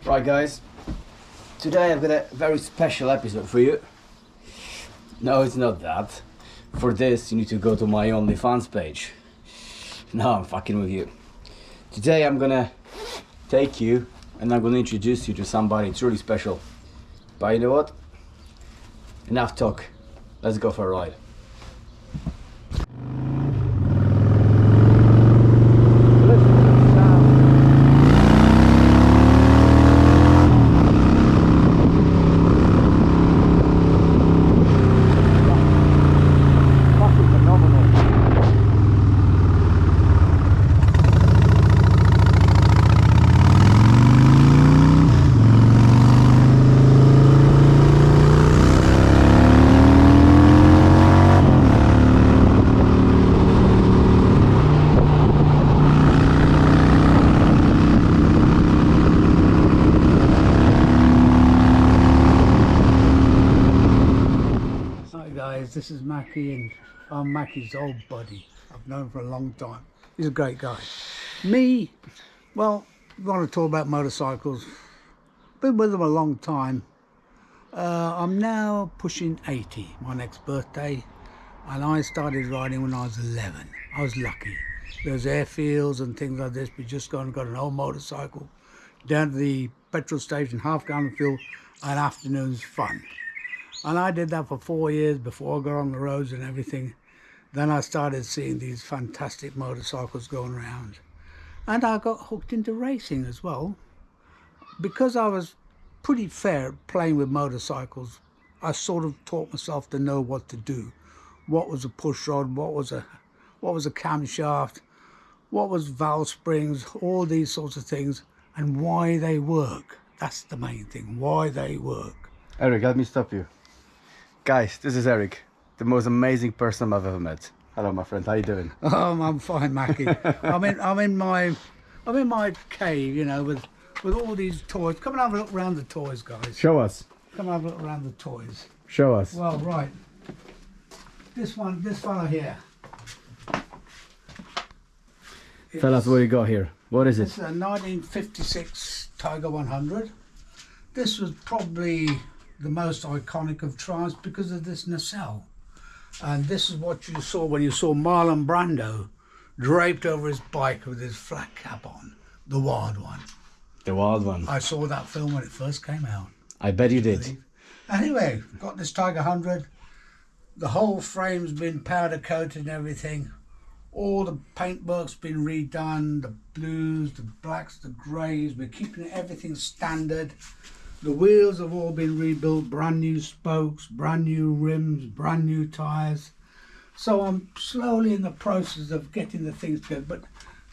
Right guys, today I've got a very special episode for you. No, it's not that. For this you need to go to my OnlyFans page. No, I'm fucking with you. Today I'm gonna take you and I'm gonna introduce you to somebody truly special. But you know what? Enough talk. Let's go for a ride. This is Mackie, and I'm Mackie's old buddy. I've known him for a long time. He's a great guy. Me, well, we want to talk about motorcycles. Been with them a long time. I'm now pushing 80, my next birthday, and I started riding when I was 11. I was lucky. There's airfields and things like this, but just gone and got an old motorcycle down to the petrol station, half gallon fuel, and afternoon's fun. And I did that for 4 years before I got on the roads and everything. Then I started seeing these fantastic motorcycles going around. And I got hooked into racing as well. Because I was pretty fair at playing with motorcycles, I sort of taught myself to know what to do. What was a push rod, what was a camshaft, what was valve springs, all these sorts of things, and why they work. That's the main thing, why they work. Eric, let me stop you. Guys, this is Eric, the most amazing person I've ever met. Hello, my friend. How you doing? I'm fine, Mackie. I'm in my cave, you know, with all these toys. Come and have a look around the toys, guys. Show us. Come and have a look around the toys. Show us. Well, right. This fella here. Fellas, what you got here? What is it? It's a 1956 Tiger 100. This was probably the most iconic of trials because of this nacelle. And this is what you saw when you saw Marlon Brando draped over his bike with his flat cap on. The wild one. The wild one. I saw that film when it first came out. I bet you did. Anyway, got this Tiger 100. The whole frame's been powder coated and everything. All the paintwork's been redone. The blues, the blacks, the greys. We're keeping everything standard. The wheels have all been rebuilt, brand new spokes, brand new rims, brand new tyres. So I'm slowly in the process of getting the things together. But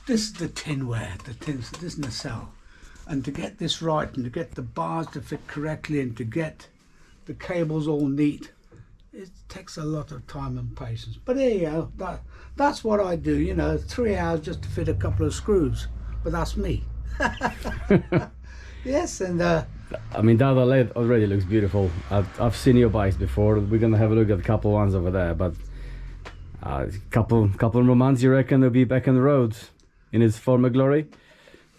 this is the tinware, this nacelle. And to get this right and to get the bars to fit correctly and to get the cables all neat, it takes a lot of time and patience. But there you go, that's what I do, you know, 3 hours just to fit a couple of screws. But that's me. Yes, and I mean, that already looks beautiful. I've seen your bikes before. We're gonna have a look at a couple ones over there, but couple more months, you reckon they'll be back on the road in its former glory?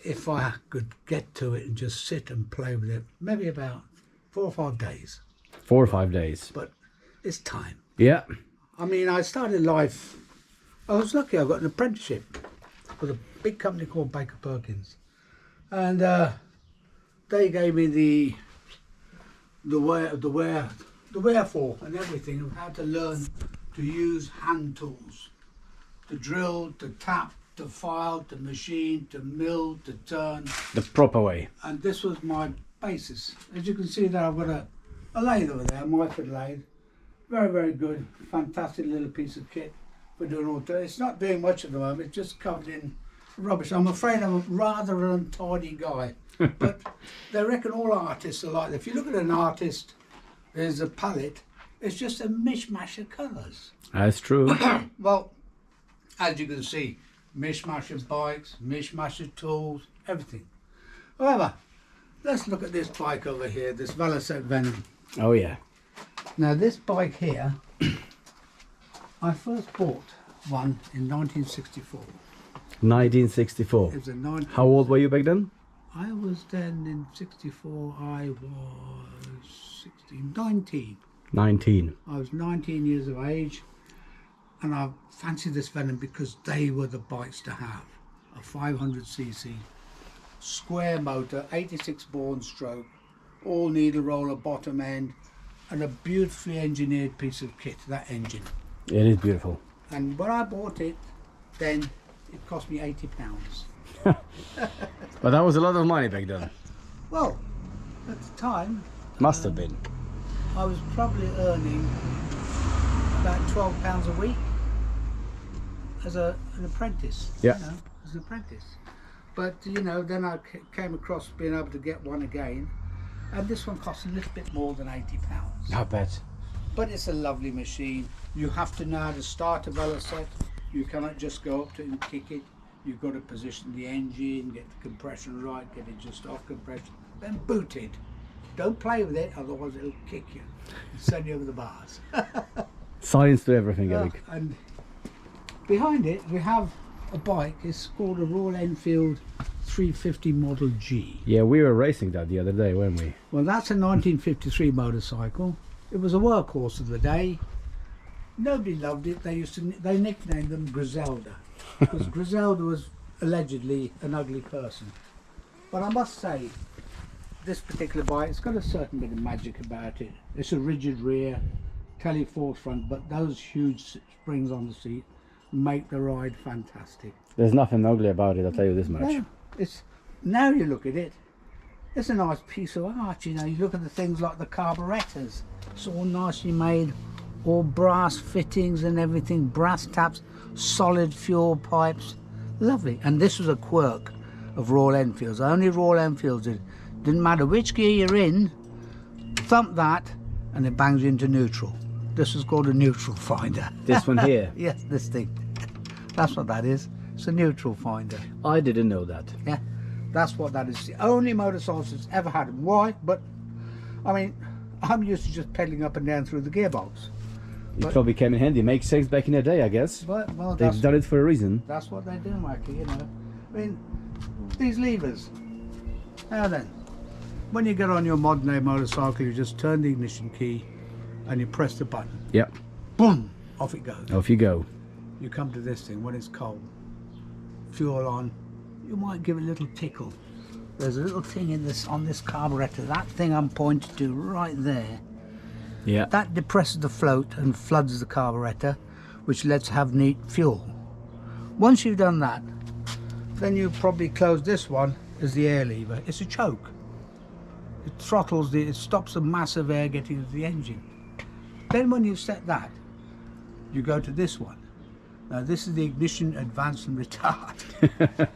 If I could get to it and just sit and play with it, maybe about 4 or 5 days. 4 or 5 days. But it's time. Yeah. I mean, I started life, I was lucky. I got an apprenticeship with a big company called Baker Perkins. And they gave me the wherefore and everything of how to learn to use hand tools, to drill, to tap, to file, to machine, to mill, to turn. The proper way. And this was my basis. As you can see there, I've got a lathe over there, a Myford lathe. Very, very good, fantastic little piece of kit for doing all that. It's not doing much at the moment, it's just covered in rubbish. I'm afraid I'm a rather untidy guy. But they reckon all artists are like that. If you look at an artist, there's a palette, it's just a mishmash of colours. That's true. Well, as you can see, mishmash of bikes, mishmash of tools, everything. However, let's look at this bike over here, this Velocette Venom. Oh yeah. Now this bike here, I first bought one in 1964. 1964. It was a How old were you back then? I was then in 64, I was 16, 19. 19. I was 19 years of age, and I fancied this Venom because they were the bikes to have. A 500cc square motor, 86 bore stroke, all needle roller bottom end, and a beautifully engineered piece of kit, that engine. It is beautiful. And when I bought it, then it cost me £80. But that was a lot of money back then. Well, at the time, Must have been. I was probably earning about £12 a week as an apprentice. Yeah. You know, as an apprentice. But you know, then I came across being able to get one again, and this one costs a little bit more than £80. I bet. But it's a lovely machine. You have to know how to start a Velocette. You cannot just go up to it and kick it. You've got to position the engine, get the compression right, get it just off compression, then boot it. Don't play with it, otherwise it'll kick you and send you over the bars. Science to everything, Eric. And behind it we have a bike. It's called a Royal Enfield 350 Model G. Yeah, we were racing that the other day, weren't we? Well, that's a 1953 motorcycle. It was a workhorse of the day. Nobody loved it. They nicknamed them Griselda, because Griselda was allegedly an ugly person. But I must say, this particular bike, it's got a certain bit of magic about it. It's a rigid rear, teleforce front, but those huge springs on the seat make the ride fantastic. There's nothing ugly about it, I'll tell you this much. No, it's, now you look at it, it's a nice piece of art. You know, you look at the things like the carburetors. It's all nicely made, all brass fittings and everything, brass taps, solid fuel pipes, lovely. And this was a quirk of Royal Enfields. Only Royal Enfields didn't matter which gear you're in, thump that and it bangs you into neutral. This is called a neutral finder. This one here? Yes, this thing. That's what that is. It's a neutral finder. I didn't know that. Yeah, that's what that is. The only motorcycle that's ever had them. Why? But, I mean, I'm used to just pedaling up and down through the gearbox. It probably came in handy. Makes sense back in the day, I guess. But, well, They've done it for a reason. that's what they do, Mikey, you know. I mean, these levers. Now then, when you get on your modern day motorcycle, you just turn the ignition key and you press the button. Yep. Boom! Off it goes. Off you go. You come to this thing when it's cold. Fuel on. You might give it a little tickle. There's a little thing in this on this carburetor. That thing I'm pointing to right there. Yeah. That depresses the float and floods the carburetor, which lets have neat fuel. Once you've done that, then you probably close this one as the air lever. It's a choke. It throttles it stops the mass of air getting into the engine. Then when you've set that, you go to this one. Now this is the ignition, advance and retard.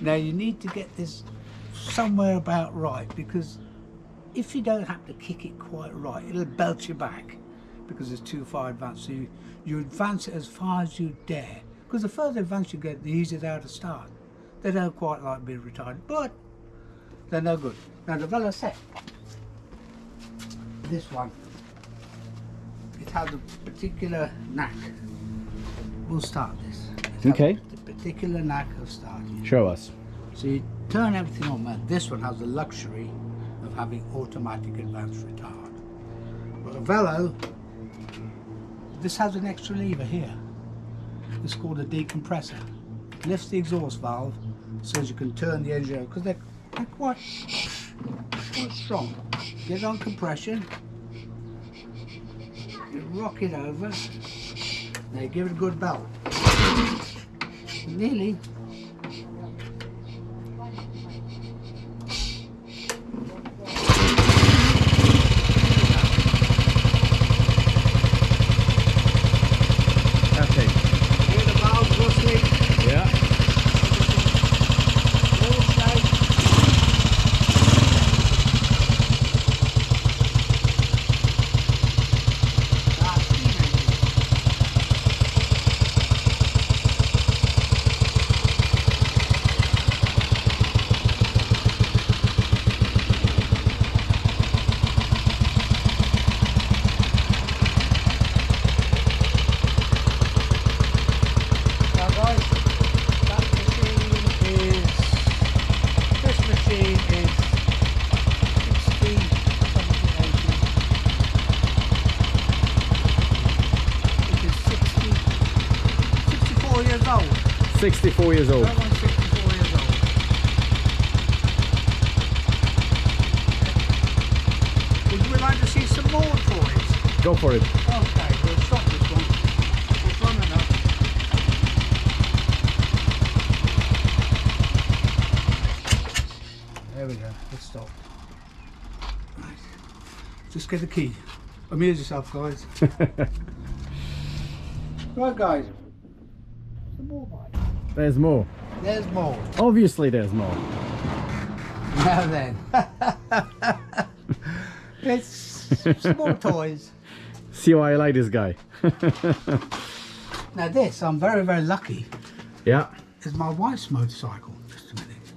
Now you need to get this somewhere about right, because if you don't have to kick it quite right, it'll belt you back because it's too far advanced. So you advance it as far as you dare, because the further advanced you get, the easier they are to start. They don't quite like being retarded, but they're no good. Now the Velocette, this one, it has a particular knack. We'll start this. It Okay. has a particular knack of starting. Show us. So you turn everything on, man. This one has the luxury of having automatic advance retard. But a Velo, this has an extra lever here. It's called a decompressor. Lifts the exhaust valve so you can turn the engine over, because they're quite strong. Get on compression, you rock it over, now you give it a good belt. Nearly. Okay. Hear the valve rustling. Yeah. All straight. That's 64 years old. That one's 64 years old. Would you like to see some more toys? Go for it. Okay, we'll stop this one. It's fun enough. There we go. Let's stop. Right. Just get the key. Amuse yourself, guys. Right, guys. Some more bikes. There's more. There's more. Obviously there's more. Now then. It's some more toys. See why I like this guy. Now this, I'm very, very lucky, Yeah. is my wife's motorcycle. Just a minute.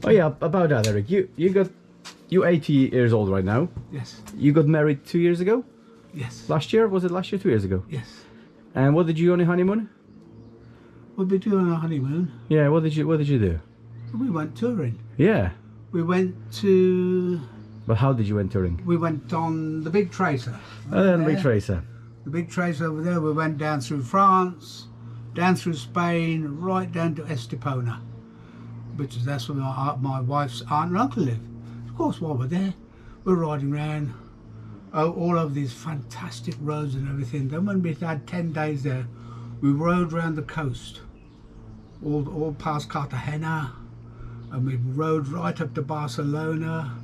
Oh yeah, about that, Eric. You're 80 years old right now. Yes. You got married 2 years ago? Yes. Last year? Was it last year? 2 years ago? Yes. And what did you do on your honeymoon? We'll be doing a honeymoon. Yeah, what did you do? We went touring. Yeah. We went to. But how did you went touring? We went on the big tracer. Big Tracer. The big tracer over there. We went down through France, down through Spain, right down to Estepona, which is that's where my wife's aunt and uncle live. Of course, while we're there, we're riding around all over these fantastic roads and everything. Then when we had 10 days there, we rode around the coast, all past Cartagena, and we rode right up to Barcelona,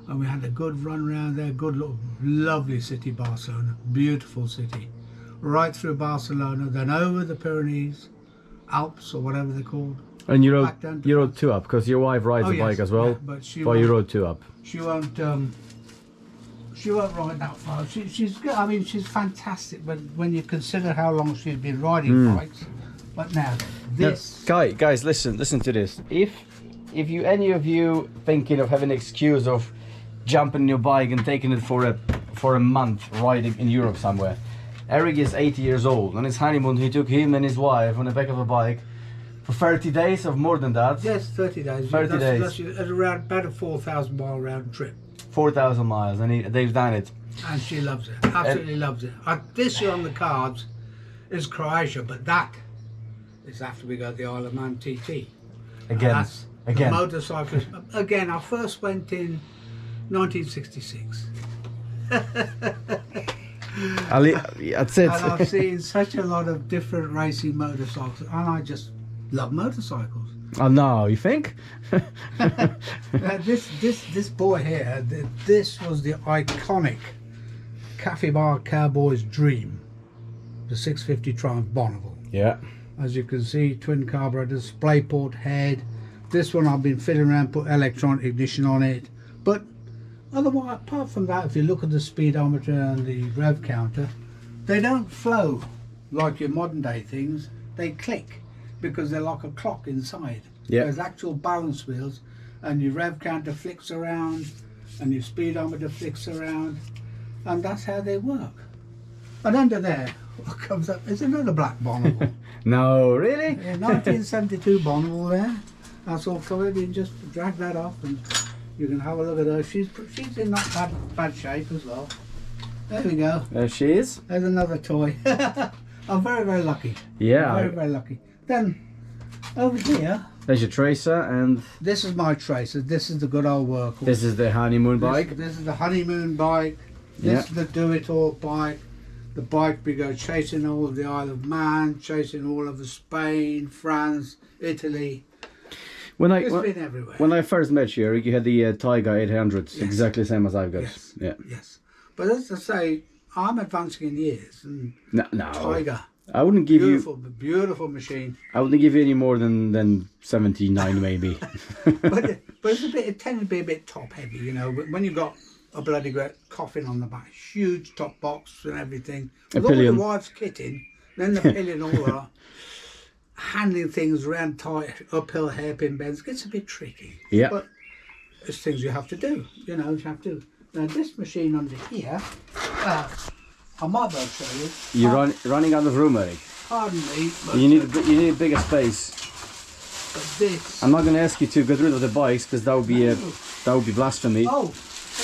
and we had a good run around there. Good little lovely city, Barcelona, beautiful city, right through Barcelona, then over the Pyrenees, Alps or whatever they're called. And you Back down rode to you rode two up because your wife rides Oh, a bike yes, as well. yeah, but she But you won't- rode two up. She won't ride that far. She's good. I mean, she's fantastic. But when you consider how long she's been riding bikes, but now this. Guys, listen to this. If you any of you thinking of having an excuse of jumping on your bike and taking it for a month riding in Europe somewhere, Eric is 80 years old. On his honeymoon, he took him and his wife on the back of a bike for 30 days or more than that. Yes, 30 days. 30 days. That's around about a 4,000 mile round trip, 4,000 miles, and they've done it. and she loves it. Absolutely loves it. This year on the cards is Croatia, but that is after we go to the Isle of Man TT. Again. That's Again. The motorcyclist. Again, I first went in 1966. That's it. And I've seen such a lot of different racing motorcycles, and I just love motorcycles. Oh no, you think? This boy here, this was the iconic Cafe Bar Cowboy's dream, the 650 Triumph Bonneville. Yeah. As you can see, twin carburetor, display port head. This one I've been fiddling around, put electronic ignition on it. But otherwise, apart from that, if you look at the speedometer and the rev counter, they don't flow like your modern day things. They click because they're like a clock inside. Yeah. There's actual balance wheels, and your rev counter flicks around and your speedometer flicks around, and that's how they work. And under there, what comes up is another black Bonneville. No, really? Yeah, 1972 Bonneville there. That's all covered. You can just drag that off and you can have a look at her. She's in not bad shape as well. There we go. There she is. There's another toy. I'm very, very lucky. Yeah. Very, very lucky. Then over here, There's your Tracer, and this is my Tracer. This is the good old workhorse. this is the honeymoon bike. This is the honeymoon bike. This Yeah. is the do-it-all bike. The bike we go chasing all of the Isle of Man, chasing all over Spain, France, Italy. When It's been everywhere. when I first met you, Eric, you had the Tiger 800, Yes. exactly the same as I've got. Yes. Yeah. Yes. But as I say, I'm advancing in years, and No, Tiger, I wouldn't give beautiful, beautiful machine. I wouldn't give you any more than 79 maybe. But it tends to be a bit top heavy, you know. When you've got a bloody great coffin on the back, huge top box and everything, with all pillion. the wife's kit in, then the pillion, all that. Handling things around tight, uphill hairpin bends gets a bit tricky. Yeah. But it's things you have to do, you know. You have to. Now this machine under here, I might be able to show you. You're running out of room, Eric. Pardon me, but, You need a bigger space. but this. I'm not going to ask you to get rid of the bikes because that would be blasphemy. Oh,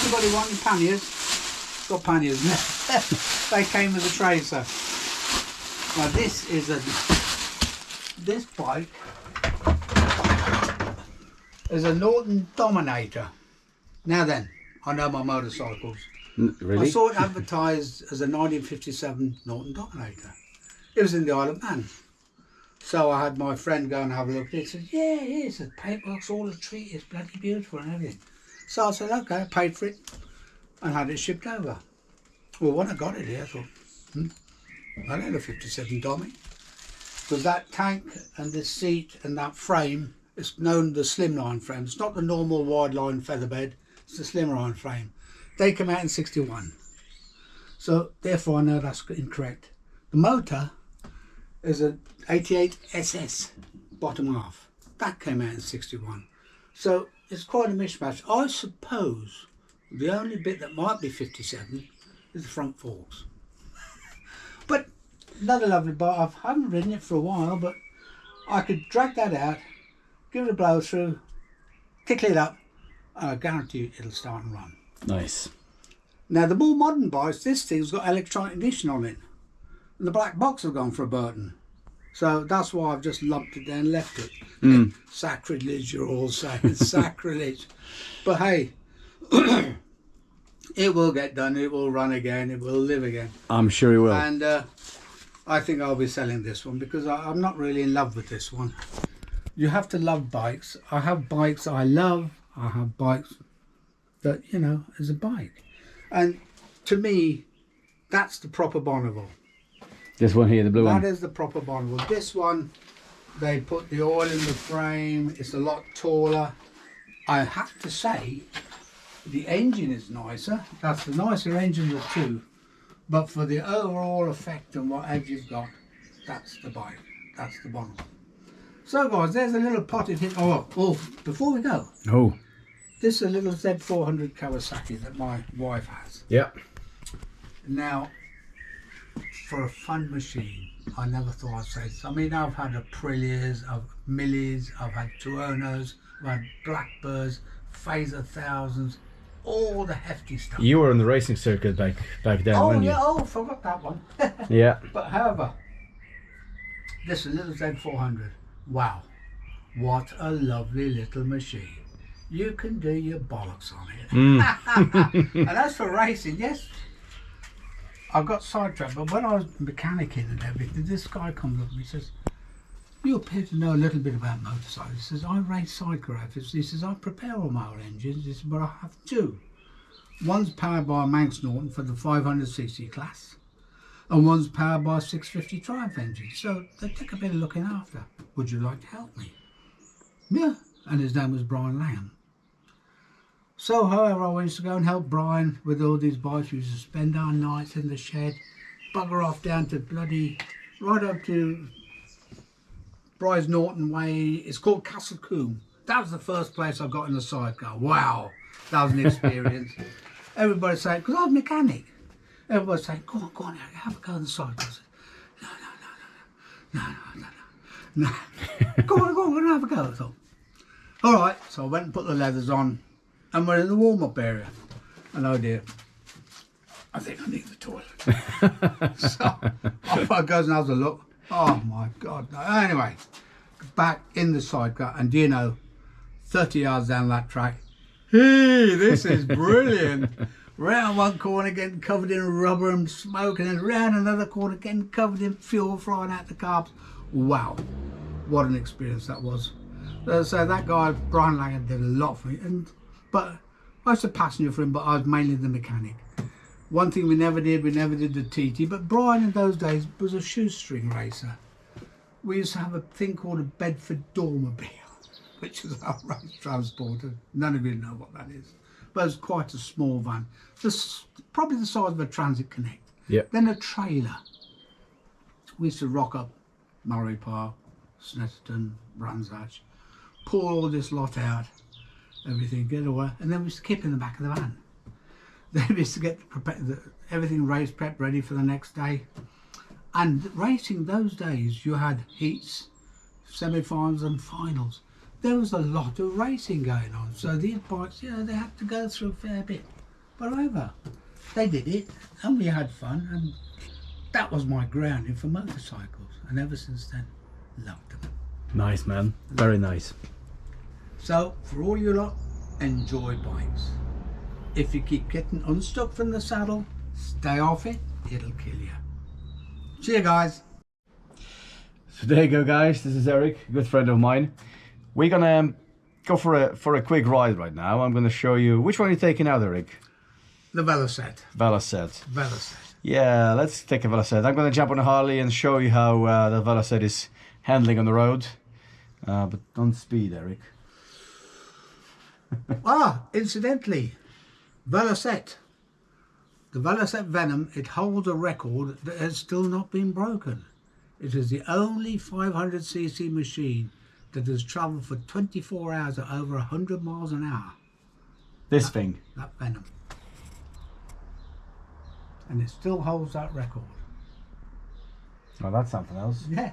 anybody want any panniers? Got panniers now. They came with a tracer. Now this is this bike is a Norton Dominator. Now then, I know my motorcycles. Really? I saw it advertised as a 1957 Norton Dominator. It was in the Isle of Man. So I had my friend go and have a look at it. He said, yeah, it is. The paintwork's all a treat. It's bloody beautiful and everything. So I said, okay, I paid for it and had it shipped over. Well, when I got it here, I thought, I don't know 57 Dommy. Because that tank and this seat and that frame, it's known the slimline frame. It's not the normal wide line featherbed, it's the slimline frame. They came out in 61. So therefore I know that's incorrect. The motor is an 88 SS bottom half. That came out in 61. So it's quite a mishmash. I suppose the only bit that might be 57 is the front forks. But another lovely bike. I haven't ridden it for a while, but I could drag that out, give it a blow through, tickle it up, and I guarantee you it'll start and run. Nice. Now the more modern bikes, this thing's got electronic ignition on it. And the black box have gone for a Burton. So that's why I've just lumped it down and left it. Sacrilege, you're all saying. Sacrilege. But hey, it will get done, it will run again, it will live again. I'm sure you will. And I think I'll be selling this one because I'm not really in love with this one. You have to love bikes. I have bikes I love. I have bikes that, you know, is a bike. And to me, that's the proper Bonneville. This one here, the blue one. That is the proper Bonneville. This one, they put the oil in the frame. It's a lot taller. I have to say, the engine is nicer. That's the nicer engine of the two. But for the overall effect and what edge you've got, that's the bike. That's the Bonneville. So guys, there's a little potted hit. Oh, before we go. Oh. This is a little Z400 Kawasaki that my wife has. Yep. Now, for a fun machine, I never thought I'd say this. I mean, I've had Aprilias, I've Millies, I've had Tuonos, I've had Blackbirds, Phaser Thousands, all the hefty stuff. You were on the racing circuit back then, weren't you? Oh, forgot that one. Yeah. But however, this is a little Z400. Wow, what a lovely little machine. You can do your bollocks on it. And as for racing, yes, I got sidetracked, but when I was mechanicking and everything, this guy comes up and he says, you appear to know a little bit about motorcycles. He says, I race cyclographs. He says, I prepare all my engines. He says, but I have two. One's powered by a Manx Norton for the 500cc class, and one's powered by a 650 Triumph engine. So they take a bit of looking after. Would you like to help me? Yeah. And his name was Brian Lamb. So, however, I used to go and help Brian with all these bikes. We used to spend our nights in the shed, bugger off down to right up to Bryce Norton Way. It's called Castle Coombe. That was the first place I got in the sidecar. Wow, that was an experience. Everybody saying, because I was a mechanic, everybody saying, go on, Eric, have a go in the sidecar. I said, no. Go on, have a go. I thought, all right, so I went and put the leathers on. And we're in the warm-up area. And oh dear, I think I need the toilet. So off I goes and has a look. Oh my God. No. Anyway, back in the sidecar. And do you know, 30 yards down that track, hey, this is brilliant. Round one corner getting covered in rubber and smoke, and then round another corner getting covered in fuel flying out the carbs. Wow, what an experience that was. So that guy, Brian Langer, did a lot for me. But I was a passenger for him, but I was mainly the mechanic. One thing we never did the TT, but Brian in those days was a shoestring racer. We used to have a thing called a Bedford Dormobile, which is our race transporter. None of you know what that is. But it was quite a small van. Probably the size of a Transit Connect. Yep. Then a trailer. We used to rock up Murray Park, Snetterton, Brands Hatch, pull all this lot out, everything, get away, and then we used to keep in the back of the van. Then we used to get everything race prep ready for the next day. And racing those days, you had heats, semi-finals and finals. There was a lot of racing going on. So these bikes, you know, they had to go through a fair bit. But however, they did it and we had fun, and that was my grounding for motorcycles. And ever since then, Loved them. Nice, man. Very nice. So, for all you lot, enjoy bikes. If you keep getting unstuck from the saddle, stay off it, it'll kill you. See you guys. So there you go, guys. This is Eric, a good friend of mine. We're gonna go for a quick ride right now. I'm gonna show you which one are you taking out, Eric? The Velocette. Velocette. Velocette. Yeah, let's take a Velocette. I'm gonna jump on a Harley and show you how the Velocette is handling on the road. But don't speed, Eric. Incidentally, Velocette. The Velocette Venom, it holds a record that has still not been broken. It is the only 500cc machine that has travelled for 24 hours at over 100 miles an hour. This thing. That Venom. And it still holds that record. Oh, that's something else. Yeah.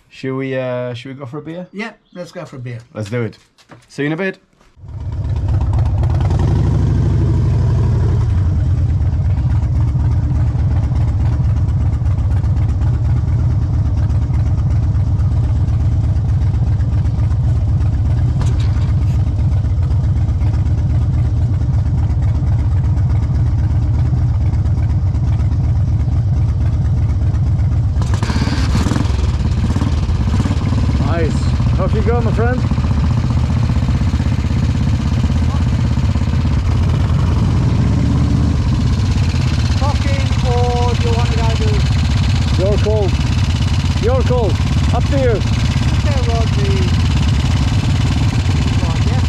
Should we go for a beer? Yeah, let's go for a beer. Let's do it. See you in a bit. Off you go, my friend. Talking, or do you want to go do? Your call. Your call. Up to you. Okay, well, right, yeah.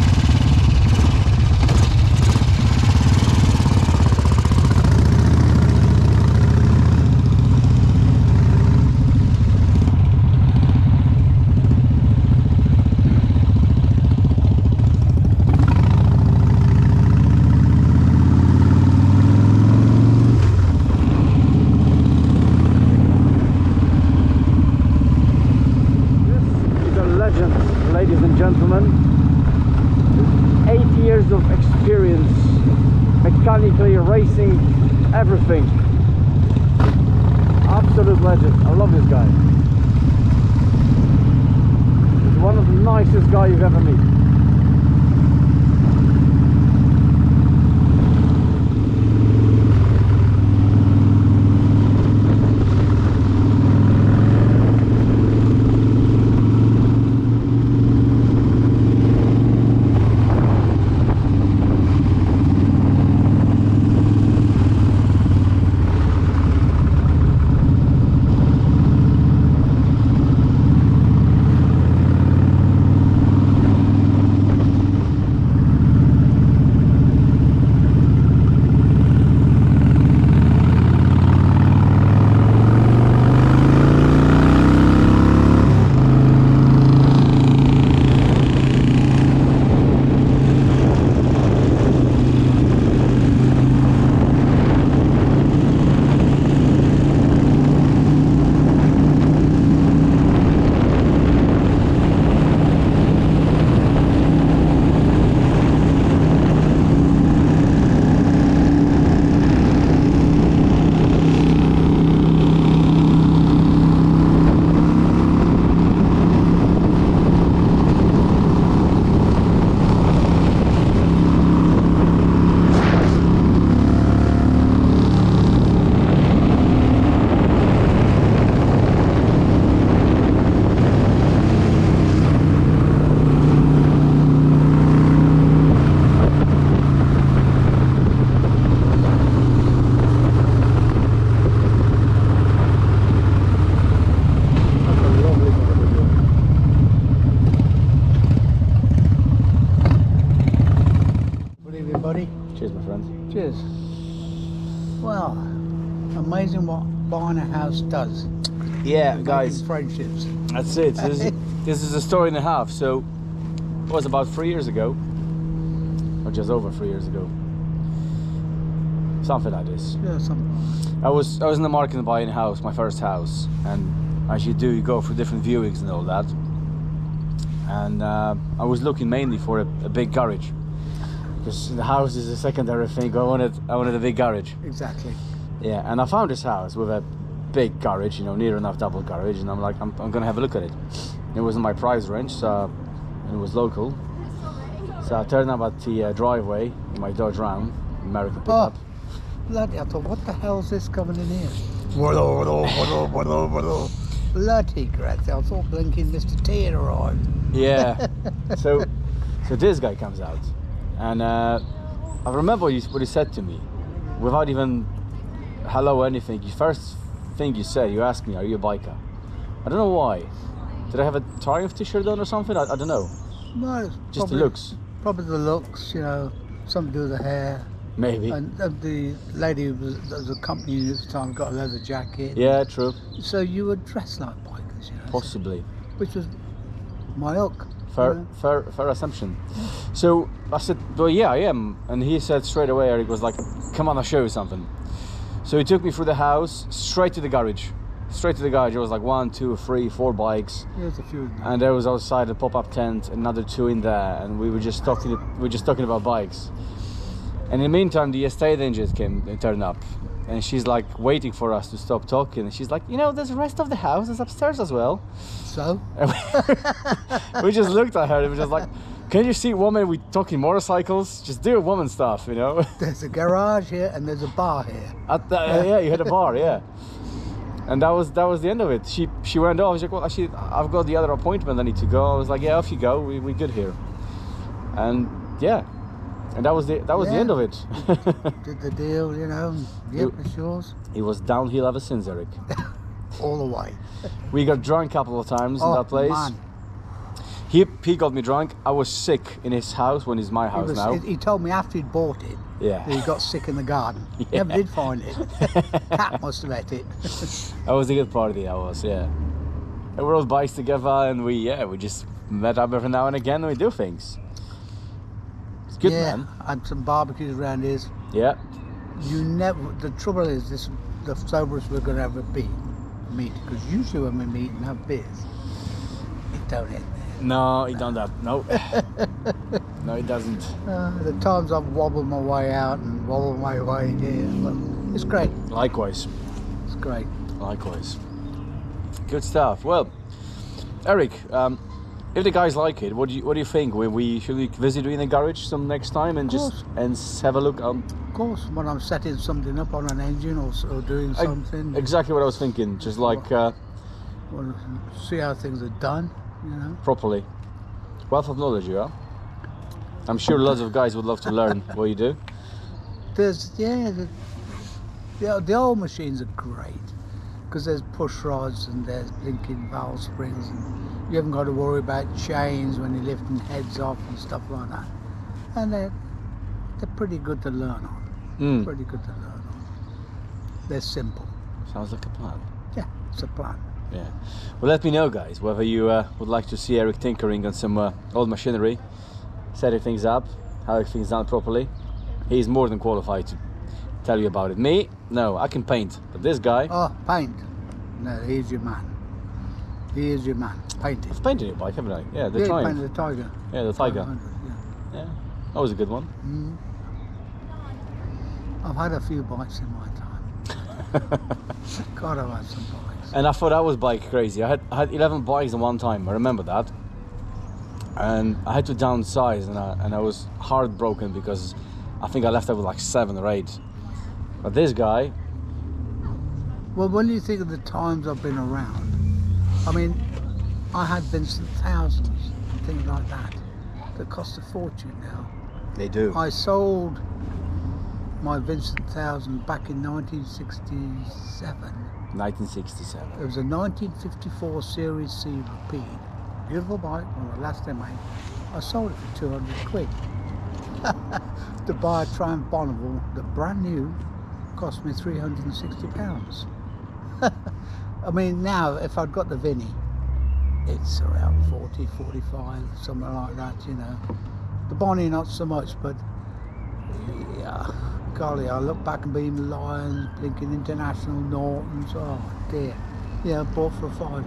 Ladies and gentlemen, 8 years of experience, mechanically racing, everything. Absolute legend. I love this guy. He's one of the nicest guys you've ever met. Cheers, my friend. Cheers. Well, amazing what buying a house does. Yeah, Making guys, friendships. that's it. This is a story and a half. So it was about 3 years ago, or just over 3 years ago, something like this. Yeah, something. I was in the market to buy a house, my first house, and as you do, you go for different viewings and all that. And I was looking mainly for a big garage, because the house is a secondary thing. I wanted a big garage. Exactly. Yeah, and I found this house with a big garage, you know, near enough double garage, and I'm like, I'm gonna have a look at it. It was in my price range, so, and it was local. So I turned up at the driveway in my Dodge Ram, American pickup. Bloody, I thought, what the hell's this coming in here? Bloody crap, I thought blinking Mr. T had arrived. Yeah. so this guy comes out, and I remember what he said to me, without even hello or anything. The first thing you said, you asked me, "Are you a biker?" I don't know why. Did I have a Triumph t-shirt on or something? I don't know. No, it's Just the looks. Probably the looks, you know, something to do with the hair. Maybe. And the lady who was accompanying you at the time got a leather jacket. Yeah, true. So you were dressed like bikers, you know. Possibly. Which was my hook. Fair, you know? fair assumption. So I said, well, yeah, I am. And he said straight away, Eric was like, come on, I'll show you something. So he took me through the house, straight to the garage. Straight to the garage. There was like 1, 2, 3, 4 bikes. There's a few. And there was outside a pop-up tent, another 2 in there, and we were just talking about bikes. And in the meantime, the estate agent came and turned up, and she's like waiting for us to stop talking. And she's like, you know, there's the rest of the house is upstairs as well. So? We just looked at her and we were just like, can you see woman? We talking motorcycles? Just do woman stuff, you know. There's a garage here and there's a bar here. Yeah, you had a bar, yeah. And that was the end of it. She went off. She's like, well, actually, I've got the other appointment. I need to go. I was like, yeah, off you go. We good here. And yeah, and that was the end of it. Did the deal, you know. Yep, it's yours. It was downhill ever since, Eric. All the way. We got drunk a couple of times in that place. Man. He got me drunk. I was sick in his house when it's my house now. He told me after he'd bought it. Yeah. That he got sick in the garden. Yeah. Never did find it. Cat must have ate it. That was a good party, that was, yeah. And we rode bikes together, and we just met up every now and again, and we do things. It's good, man. And some barbecues around here. Yeah. The trouble is, the soberest we're going to ever be, meet, because usually when we meet and have beers, it don't end there. No, it don't that. No. No, it doesn't. The times I've wobbled my way out and wobbled my way in here, but it's great. Likewise. It's great. Likewise. Good stuff. Well, Eric, if the guys like it, what do you think? Should we visit you in the garage some next time and just have a look? Of course, when I'm setting something up on an engine or doing something. Exactly what I was thinking. Just like well, see how things are done, you know. Properly. Wealth of knowledge, you are. I'm sure lots of guys would love to learn what you do. The old machines are great because there's push rods and there's blinking valve springs, and you haven't got to worry about chains when you're lifting heads off and stuff like that. And they're pretty good to learn on. Pretty good to learn on. They're simple. Sounds like a plan. Yeah, it's a plan. Yeah. Well, let me know, guys, whether you would like to see Eric tinkering on some old machinery, setting things up, having things done properly. He's more than qualified to tell you about it. Me? No, I can paint. But this guy... Oh, paint. No, he's your man. He is your man. Painting. I've painted your bike, haven't I? Yeah, the Yeah, Triumph. painted the Tiger. Yeah, the Tiger. 500, Yeah, that was a good one. I've had a few bikes in my time. God, I've had some bikes. And I thought I was bike crazy. I had 11 bikes at one time. I remember that. And I had to downsize, and I was heartbroken because I think I left out with like 7 or 8. But this guy... Well, when you think of the times I've been around, I mean, I had Vincent Thousands and things like that cost a fortune now. They do. I sold my Vincent 1000 back in 1967. 1967. It was a 1954 Series C Rapide. Beautiful bike, one of the last I made. I sold it for 200 quid. To buy a Triumph Bonneville that brand new cost me £360. I mean, now if I'd got the Vinny, it's around 40, 45, something like that, you know. The Bonnie not so much, but yeah, golly, I look back and Beam Lions, blinking International Nortons, oh dear. Yeah, bought for a £5.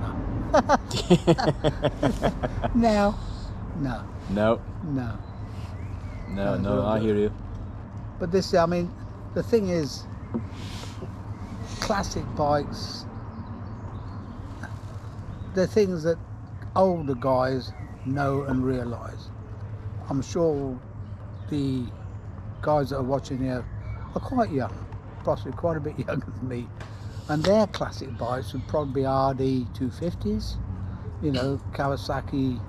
Now, no. No. No. No, I hear you. But this, I mean, the thing is, classic bikes they're things that older guys know and realise. I'm sure the guys that are watching here are quite young, possibly quite a bit younger than me, and their classic bikes would probably be RD 250s, you know, Kawasaki,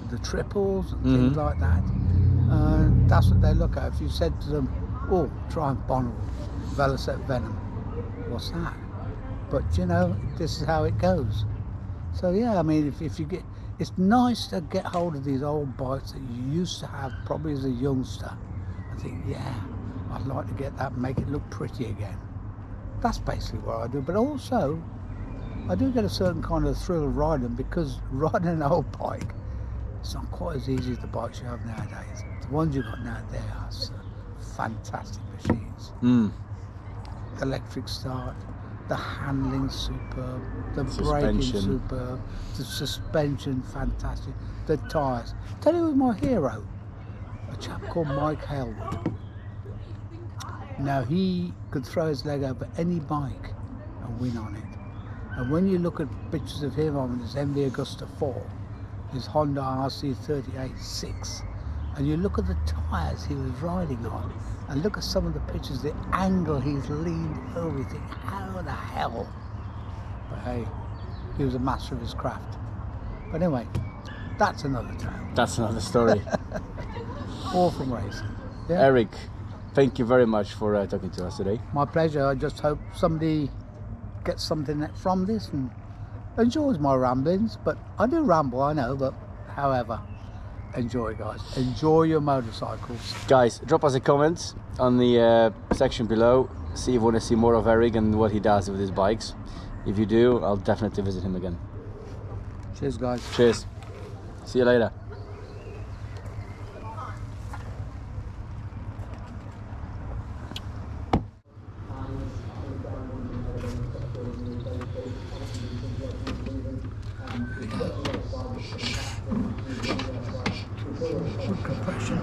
the triples and things like that. That's what they look at. If you said to them, oh, try and Bonneville, Velocette Venom, what's that? But you know, this is how it goes. So yeah, I mean, if you get, it's nice to get hold of these old bikes that you used to have probably as a youngster and think, yeah, I'd like to get that and make it look pretty again. That's basically what I do. But also, I do get a certain kind of thrill of riding, because riding an old bike, it's not quite as easy as the bikes you have nowadays. The ones you've got now, they are fantastic machines. Electric start, the handling's superb, the braking superb, the suspension fantastic, the tyres. Tell you who's my hero, a chap called Mike Hailwood. Now he could throw his leg over any bike and win on it. And when you look at pictures of him on his MV Agusta 4, his Honda RC38 6, and you look at the tyres he was riding on, and look at some of the pictures, the angle he's leaned over, you think, how the hell? But hey, he was a master of his craft. But anyway, that's another tale. That's another story. All from racing. Yeah? Eric, thank you very much for talking to us today. My pleasure. I just hope somebody gets something from this and enjoys my ramblings. But I do ramble, I know, but however, enjoy, guys. Enjoy your motorcycles. Guys, drop us a comment on the section below. See if you want to see more of Eric and what he does with his bikes. If you do, I'll definitely visit him again. Cheers, guys. Cheers. See you later. Good compression.